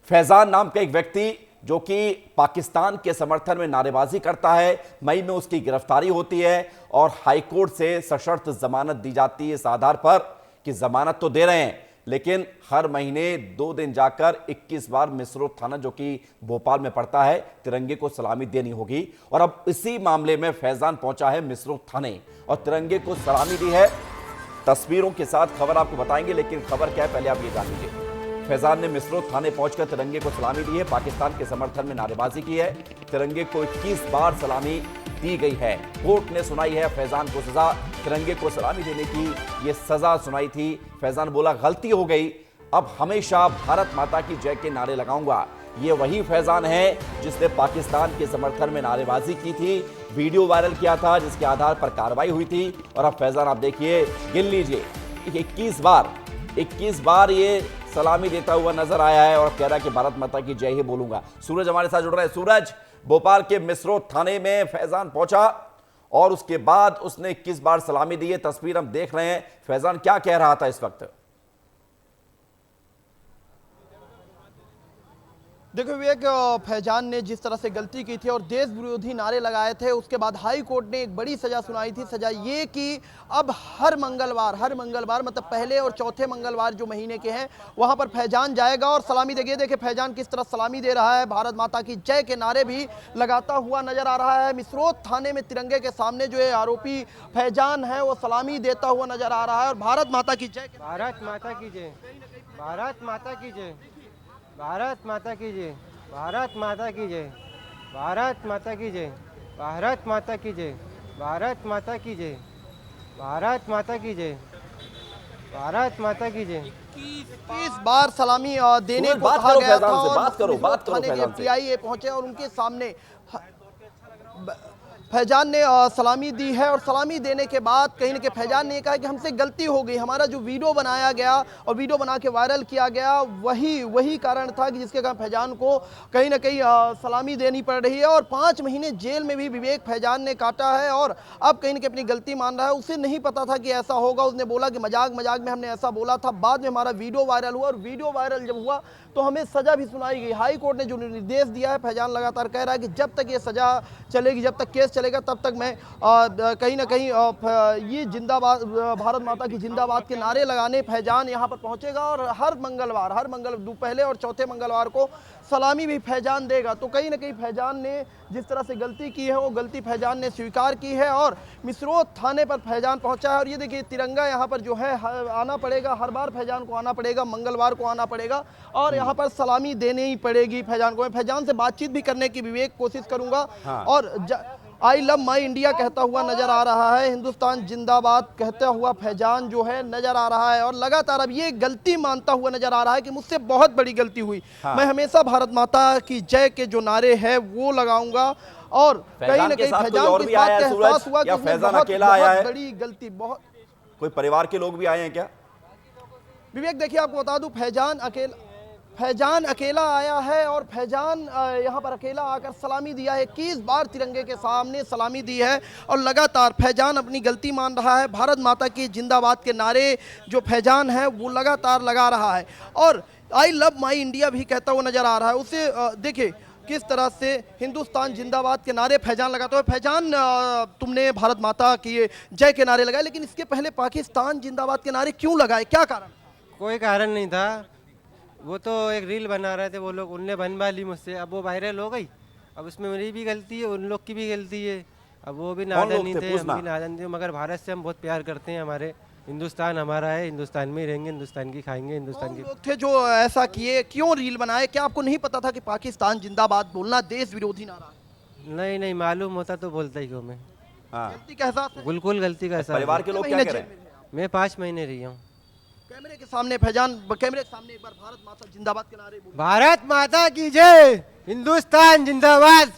फैजान नाम का एक व्यक्ति जो कि पाकिस्तान के समर्थन में नारेबाजी करता है, मई में उसकी गिरफ्तारी होती है और हाईकोर्ट से सशर्त जमानत दी जाती है इस आधार पर कि जमानत तो दे रहे हैं लेकिन हर महीने 2 दिन जाकर 21 बार मिसरोद थाना जो कि भोपाल में पड़ता है तिरंगे को सलामी देनी होगी। और अब इसी मामले में फैजान पहुंचा है मिसरोद थाने और तिरंगे को सलामी दी है। तस्वीरों के साथ खबर आपको बताएंगे, लेकिन खबर क्या है पहले आप ये जान लीजिए। फैजान ने मिसरोद थाने पहुंचकर तिरंगे को सलामी दी है, पाकिस्तान के समर्थन में नारेबाजी की है। तिरंगे को 21 बार सलामी दी गई है। कोर्ट ने सुनाई है फैजान को सजा, तिरंगे को सलामी देने की यह सजा सुनाई थी। फैजान बोला गलती हो गई, अब हमेशा भारत माता की जय के नारे लगाऊंगा। ये वही फैजान है जिसने पाकिस्तान के समर्थन में नारेबाजी की थी, वीडियो वायरल किया था जिसके आधार पर कार्रवाई हुई थी। और अब फैजान आप देखिए, गिन लीजिए, 21 बार ये सलामी देता हुआ नजर आया है और कह रहा है कि भारत माता की जय ही बोलूंगा। सूरज हमारे साथ जुड़ रहा है। सूरज, भोपाल के मिसरोद थाने में फैजान पहुंचा और उसके बाद उसने 21 बार सलामी दी है। तस्वीर हम देख रहे हैं। फैजान क्या कह रहा था इस वक्त? देखो विवेक, फैजान ने जिस तरह से गलती की थी और देश विरोधी नारे लगाए थे, उसके बाद हाई कोर्ट ने एक बड़ी सजा सुनाई थी। सजा ये कि अब हर मंगलवार मतलब पहले और चौथे मंगलवार जो महीने के हैं वहां पर फैजान जाएगा और सलामी देगा। देखिए फैजान किस तरह सलामी दे रहा है, भारत माता की जय के नारे भी लगाता हुआ नजर आ रहा है। मिसरोद थाने में तिरंगे के सामने जो है आरोपी फैजान है वो सलामी देता हुआ नजर आ रहा है और भारत माता की जय, भारत माता की जय, भारत माता की जय, भारत माता की जय, भारत माता की जय, भारत माता की जय, भारत माता की जय, भारत माता की जय, भारत माता की जय, भारत माता की जय। 21 बार सलामी देने को कहा गया था और थाने के पीआईए पहुंचे और उनके सामने फैजान ने सलामी दी है। और सलामी देने के बाद कहीं ना कहीं फैजान ने कहा कि हमसे गलती हो गई, हमारा जो वीडियो बनाया गया और वीडियो बना के वायरल किया गया वही कारण था कि जिसके कारण फैजान को कहीं ना कहीं सलामी देनी पड़ रही है। और 5 महीने जेल में भी विवेक फैजान ने काटा है और अब कहीं ना कहीं अपनी गलती मान रहा है। उसे नहीं पता था कि ऐसा होगा, उसने बोला कि मजाक में हमने ऐसा बोला था। बाद में हमारा वीडियो वायरल हुआ और वीडियो वायरल जब हुआ तो हमें सजा भी सुनाई गई। हाई कोर्ट ने जो निर्देश दिया है, फैजान लगातार कह रहा है कि जब तक ये सजा चलेगी, जब तक केस चलेगा, तब तक मैं कहीं ना कहीं ये जिंदाबाद, भारत माता की जिंदाबाद के नारे लगाने फैजान यहाँ पर पहुँचेगा और हर मंगल पहले और चौथे मंगलवार को सलामी भी फैजान देगा। तो कहीं ना कहीं फैजान ने जिस तरह से गलती की है वो गलती फैजान ने स्वीकार की है और मिसरोद थाने पर फैजान पहुंचा है। और ये देखिए तिरंगा यहाँ पर जो है आना पड़ेगा, हर बार फैजान को आना पड़ेगा, मंगलवार को आना पड़ेगा और यहाँ पर सलामी देनी ही पड़ेगी फैजान को। मैं फैजान से बातचीत भी करने की विवेक कोशिश करूंगा। हाँ। और आई लव माई इंडिया कहता हुआ नजर आ रहा है, हिंदुस्तान जिंदाबाद कहता हुआ फैजान जो है नजर आ रहा है और लगातार अब ये गलती मानता हुआ नजर आ रहा है कि मुझसे बहुत बड़ी गलती हुई। हाँ। मैं हमेशा भारत माता की जय के जो नारे हैं वो लगाऊंगा। और कहीं ना कहीं फैजान की बात का एहसास हुआ कि बहुत बड़ी गलती, बहुत कोई परिवार के लोग भी आए हैं क्या? विवेक देखिए आपको बता दूं, फैजान अकेला आया है और फैजान यहाँ पर अकेला आकर सलामी दिया है। 21 बार तिरंगे के सामने सलामी दी है और लगातार फैजान अपनी गलती मान रहा है। भारत माता की जिंदाबाद के नारे जो फैजान है वो लगातार लगा रहा है और आई लव माई इंडिया भी कहता हुआ नजर आ रहा है। उसे देखिए किस तरह से हिंदुस्तान जिंदाबाद के नारे फैजान लगाते हुए। फैजान, तुमने भारत माता की जय के नारे लगाए, लेकिन इसके पहले पाकिस्तान जिंदाबाद के नारे क्यों लगाए, क्या कारण? कोई कारण नहीं था, वो तो एक रील बना रहे थे वो लोग, उनने बनवा ली मुझसे, अब वो वायरल हो गई। अब उसमें मेरी भी गलती है, उन लोग की भी गलती है। अब वो भी नादानी थे, हम भी नादानी थे, मगर भारत से हम बहुत प्यार करते हैं। हमारे हिंदुस्तान हमारा है, हिंदुस्तान में ही रहेंगे, हिंदुस्तान की खाएंगे, हिंदुस्तान की। लोग थे जो ऐसा किए, क्यों रील बनाए? क्या आपको नहीं पता था कि पाकिस्तान जिंदाबाद बोलना देश विरोधी नारा? नहीं मालूम होता तो बोलता ही क्यों मैं। गलती का एहसास? बिल्कुल गलती का एहसास। परिवार के लोग क्या कह रहे हैं? मैं 5 महीने रही हूँ। कैमरे के सामने फैजान, कैमरे के सामने एक बार भारत माता जिंदाबाद के नारे बोलो। भारत माता की जय, हिंदुस्तान जिंदाबाद।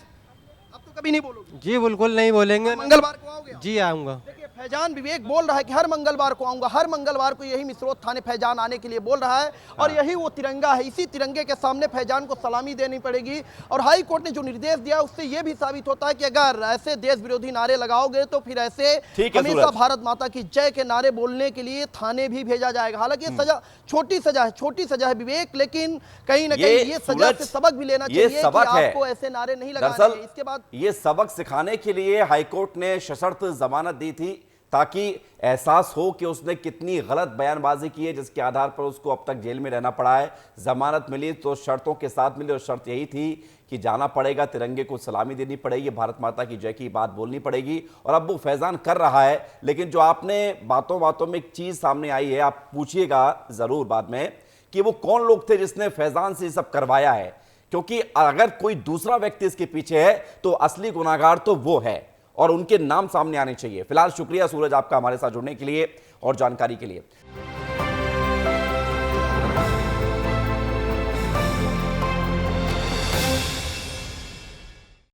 अब तो कभी नहीं बोलोगे? जी बिल्कुल नहीं बोलेंगे। मंगलवार को आओगे? जी आऊंगा। देखिए फैजान विवेक बोल रहा है कि हर मंगलवार को आऊंगा, हर मंगलवार को यही मिसरोद थाने फैजान आने के लिए बोल रहा है और यही वो तिरंगा है। इसी तिरंगे के सामने फैजान को सलामी देनी पड़ेगी। और हाई कोर्ट ने जो निर्देश दिया उससे यह भी साबित होता है कि अगर ऐसे देश विरोधी नारे लगाओगे तो फिर ऐसे हमेशा भारत माता की जय के नारे बोलने के लिए थाने भी भेजा जाएगा। हालांकि ये सजा छोटी सजा है विवेक, लेकिन कहीं ना कहीं ये सजा से सबक भी लेना चाहिए कि आपको ऐसे नारे नहीं लगाने हैं। इसके बाद ये सबक सिखाने के लिए हाईकोर्ट ने सशर्त जमानत दी थी ताकि एहसास हो कि उसने कितनी गलत बयानबाजी की है जिसके आधार पर उसको अब तक जेल में रहना पड़ा है। जमानत मिली तो शर्तों के साथ मिली और शर्त यही थी कि जाना पड़ेगा, तिरंगे को सलामी देनी पड़ेगी, भारत माता की जय की बात बोलनी पड़ेगी। और अब वो फैजान कर रहा है। लेकिन जो आपने बातों बातों में एक चीज सामने आई है, आप पूछिएगा जरूर बाद में कि वो कौन लोग थे जिसने फैजान से सब करवाया है, क्योंकि अगर कोई दूसरा व्यक्ति इसके पीछे है तो असली गुनाहगार तो वो है और उनके नाम सामने आने चाहिए। फिलहाल शुक्रिया सूरज आपका हमारे साथ जुड़ने के लिए और जानकारी के लिए।